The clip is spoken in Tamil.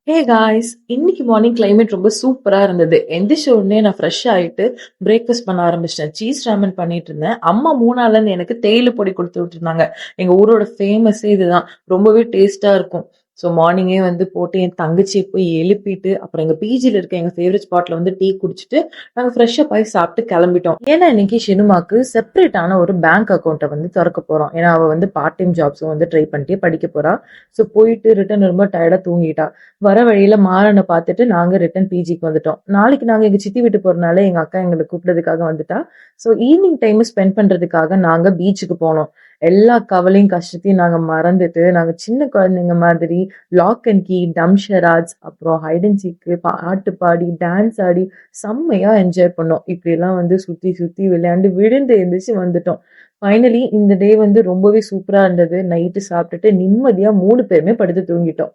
ஹே காய்ஸ், இன்னைக்கு மார்னிங் கிளைமேட் ரொம்ப சூப்பரா இருந்தது. எந்திரிச்ச உடனே நான் ஃப்ரெஷ் ஆயிட்டு பிரேக்ஃபாஸ்ட் பண்ண ஆரம்பிச்சிட்டேன். சீஸ் ராமன் பண்ணிட்டு இருந்தேன். அம்மா 3 நாள்ல இருந்து எனக்கு தேயிலை பொடி கொடுத்து விட்டுருந்தாங்க. எங்க ஊரோட ஃபேமஸே இதுதான். ரொம்பவே டேஸ்டா இருக்கும். ஸோ மார்னிங்கே வந்து போட்டு என் தங்கச்சியை போய் எழுப்பிட்டு, அப்புறம் எங்க பிஜில இருக்க எங்க ஃபேவரட் ஸ்பாட்ல வந்து டீ குடிச்சிட்டு நாங்க ஃப்ரெஷ்ஷப் ஆகி சாப்பிட்டு கிளம்பிட்டோம். ஏன்னா இன்னைக்கு ஷினுமாக்கு செப்பரேட்டான ஒரு பேங்க் அக்கௌண்ட்டை வந்து திறக்க போறோம். ஏன்னா அவ வந்து பார்ட் டைம் ஜாப்ஸும் வந்து ட்ரை பண்ணிட்டே படிக்க போறா. ஸோ போயிட்டு ரிட்டர்ன் ரொம்ப டயர்டா தூங்கிட்டா. வர வழியில மாறனை பார்த்துட்டு நாங்க ரிட்டர்ன் பிஜிக்கு வந்துட்டோம். நாளைக்கு நாங்க எங்க சித்தி வீட்டு போறதுனால எங்க அக்கா எங்களை கூப்பிட்டதுக்காக வந்துட்டா. ஸோ ஈவினிங் டைம் ஸ்பெண்ட் பண்றதுக்காக நாங்க பீச்சுக்கு போனோம். எல்லா கவலையும் கஷ்டத்தையும் நாங்க மறந்துட்டு நாங்க சின்ன குழந்தைங்க மாதிரி லாக் அண்ட் கீ, டம் ஷெராட்ஸ், அப்புறம் ஹைட் அண்ட் சீக்கு, பாட்டு பாடி டான்ஸ் ஆடி செம்மையா என்ஜாய் பண்ணோம். இப்படி எல்லாம் வந்து சுத்தி சுத்தி விளையாண்டு விழுந்து எந்திரிச்சு வந்துட்டோம். ஃபைனலி இந்த டே வந்து ரொம்பவே சூப்பரா இருந்தது. நைட்டு சாப்பிட்டுட்டு நிம்மதியா 3 பேருமே படுத்து தூங்கிட்டோம்.